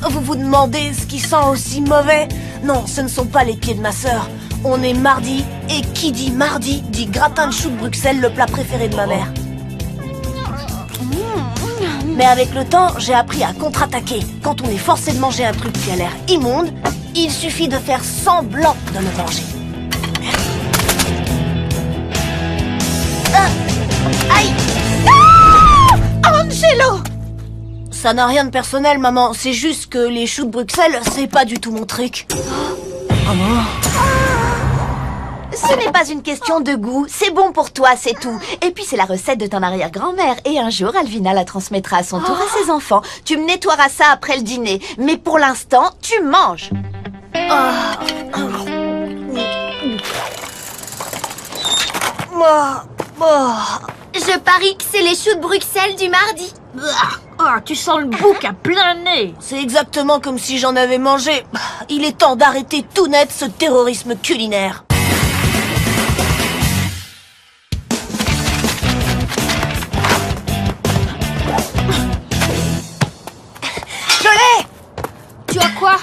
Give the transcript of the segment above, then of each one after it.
Vous vous demandez ce qui sent aussi mauvais? Non, ce ne sont pas les pieds de ma sœur. On est mardi, et qui dit mardi dit gratin de choux de Bruxelles, le plat préféré de ma mère. Mais avec le temps, j'ai appris à contre-attaquer. Quand on est forcé de manger un truc qui a l'air immonde, il suffit de faire semblant de le manger. Aïe! Angelo! Ça n'a rien de personnel, maman. C'est juste que les choux de Bruxelles, c'est pas du tout mon truc. Maman. Ce n'est pas une question de goût, c'est bon pour toi, c'est tout. Et puis c'est la recette de ton arrière-grand-mère. Et un jour, Alvina la transmettra à son tour à ses enfants. Tu me nettoieras ça après le dîner. Mais pour l'instant, tu manges. Je parie que c'est les choux de Bruxelles du mardi. Ah, tu sens le bouc à plein nez. C'est exactement comme si j'en avais mangé. Il est temps d'arrêter tout net ce terrorisme culinaire. Je l'ai! Tu as quoi?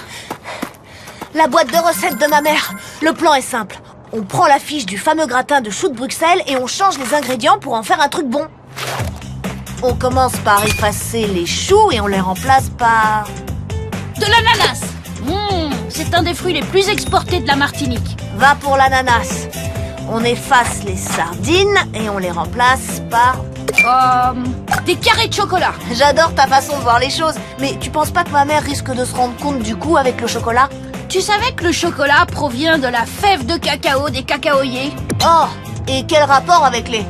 La boîte de recettes de ma mère. Le plan est simple. On prend la fiche du fameux gratin de choux de Bruxelles et on change les ingrédients pour en faire un truc bon. On commence par effacer les choux et on les remplace par... De l'ananas. C'est un des fruits les plus exportés de la Martinique. Va pour l'ananas. On efface les sardines et on les remplace par... Des carrés de chocolat. J'adore ta façon de voir les choses, mais tu penses pas que ma mère risque de se rendre compte du coup avec le chocolat? Tu savais que le chocolat provient de la fève de cacao des cacaoyers? Oh, et quel rapport avec les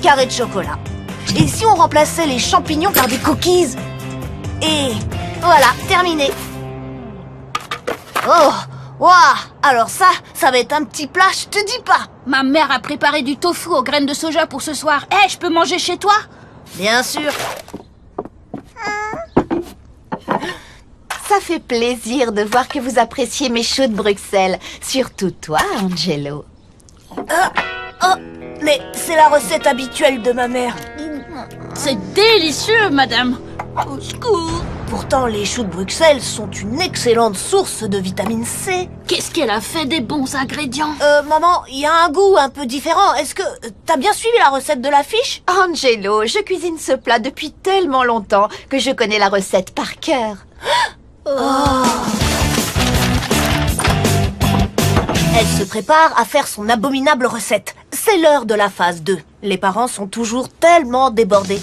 carrés de chocolat? Et si on remplaçait les champignons par des cookies? Et voilà, terminé. Oh, waouh! Alors ça va être un petit plat, je te dis pas. Ma mère a préparé du tofu aux graines de soja pour ce soir. Je peux manger chez toi? Bien sûr. Ça fait plaisir de voir que vous appréciez mes choux de Bruxelles. Surtout toi, Angelo. Mais c'est la recette habituelle de ma mère. C'est délicieux, madame. Au secours. Pourtant, les choux de Bruxelles sont une excellente source de vitamine C. Qu'est-ce qu'elle a fait des bons ingrédients? Maman, il y a un goût un peu différent. Est-ce que t'as bien suivi la recette de la fiche? Angelo, je cuisine ce plat depuis tellement longtemps que je connais la recette par cœur. Elle se prépare à faire son abominable recette. C'est l'heure de la phase 2. Les parents sont toujours tellement débordés.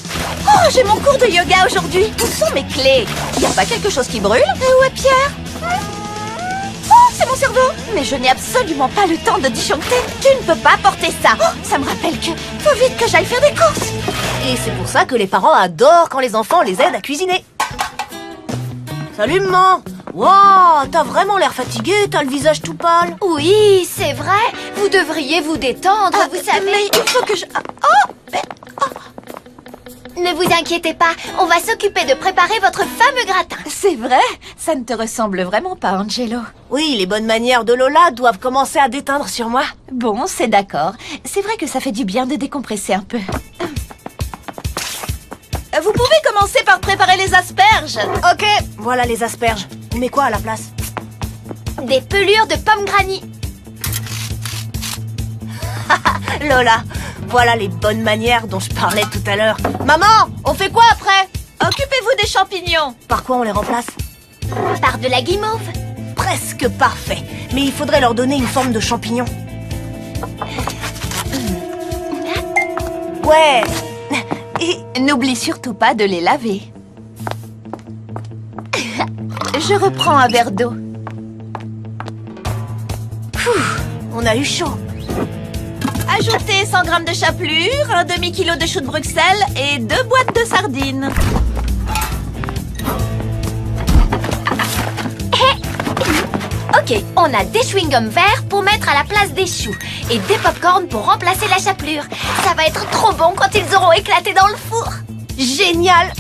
Oh, j'ai mon cours de yoga aujourd'hui. Où sont mes clés? Y a pas quelque chose qui brûle? Où est Pierre? Oh, c'est mon cerveau. Mais je n'ai absolument pas le temps de disjoncter. Tu ne peux pas porter ça. Oh, ça me rappelle que faut vite que j'aille faire des courses. Et c'est pour ça que les parents adorent quand les enfants les aident à cuisiner. Salut maman. Wow, t'as vraiment l'air fatiguée, t'as le visage tout pâle. Oui, c'est vrai. Vous devriez vous détendre, vous savez. Mais il faut que je... Ne vous inquiétez pas, on va s'occuper de préparer votre fameux gratin. C'est vrai? Ça ne te ressemble vraiment pas, Angelo. Oui, les bonnes manières de Lola doivent commencer à déteindre sur moi. Bon, c'est d'accord. C'est vrai que ça fait du bien de décompresser un peu. Vous pouvez commencer par préparer les asperges. Ok, voilà les asperges. On met quoi à la place? Des pelures de pommes granny. Lola, voilà les bonnes manières dont je parlais tout à l'heure. Maman, on fait quoi après? Occupez-vous des champignons. Par quoi on les remplace? Par de la guimauve. Presque parfait. Mais il faudrait leur donner une forme de champignon. Ouais. Et n'oublie surtout pas de les laver. Je reprends un verre d'eau. On a eu chaud. Ajoutez 100 g de chapelure, un demi-kilo de choux de Bruxelles et 2 boîtes de sardines. Ok, on a des chewing-gums verts pour mettre à la place des choux et des pop-corn pour remplacer la chapelure. Ça va être trop bon quand ils auront éclaté dans le four. Génial.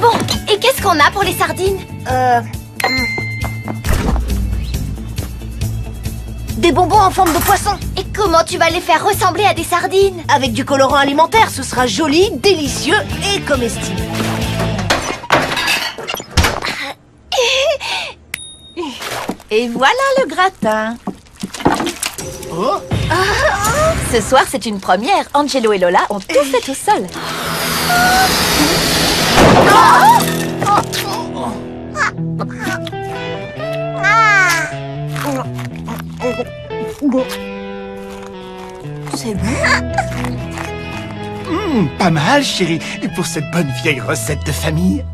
Bon, et qu'est-ce qu'on a pour les sardines? Des bonbons en forme de poisson. Et comment tu vas les faire ressembler à des sardines? Avec du colorant alimentaire, ce sera joli, délicieux et comestible. Et voilà le gratin. Oh, Ce soir, c'est une première. Angelo et Lola ont tout fait tout seuls. C'est bon. pas mal, chérie, pour cette bonne vieille recette de famille.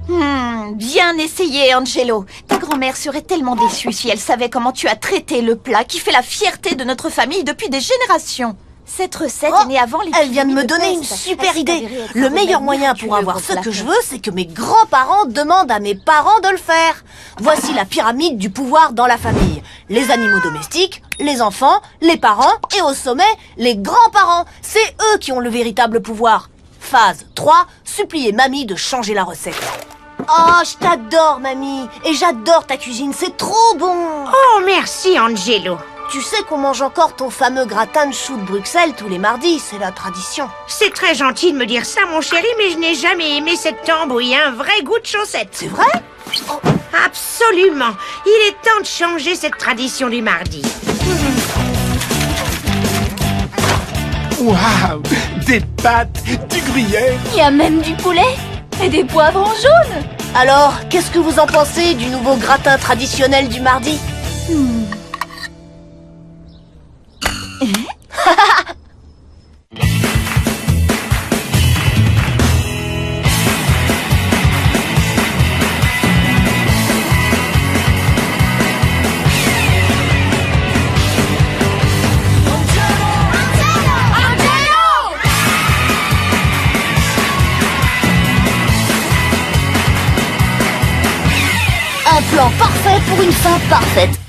Bien essayé, Angelo. Ta grand-mère serait tellement déçue si elle savait comment tu as traité le plat qui fait la fierté de notre famille depuis des générations. Cette recette est née avant les... Elle vient de me donner une super idée. Le meilleur moyen pour avoir ce que je veux, c'est que mes grands-parents demandent à mes parents de le faire. Voici la pyramide du pouvoir dans la famille. Les animaux domestiques, les enfants, les parents et au sommet, les grands-parents. C'est eux qui ont le véritable pouvoir. Phase 3, supplier mamie de changer la recette. Oh, je t'adore, mamie. Et j'adore ta cuisine, c'est trop bon. Oh, merci, Angelo. Tu sais qu'on mange encore ton fameux gratin de choux de Bruxelles tous les mardis, c'est la tradition. C'est très gentil de me dire ça, mon chéri, mais je n'ai jamais aimé cette tambouille, un vrai goût de chaussette. C'est vrai? Absolument. Il est temps de changer cette tradition du mardi. Waouh, des pâtes, du gruyère. Il y a même du poulet et des poivrons jaunes. Alors, qu'est-ce que vous en pensez du nouveau gratin traditionnel du mardi? Un plan parfait pour une fin parfaite.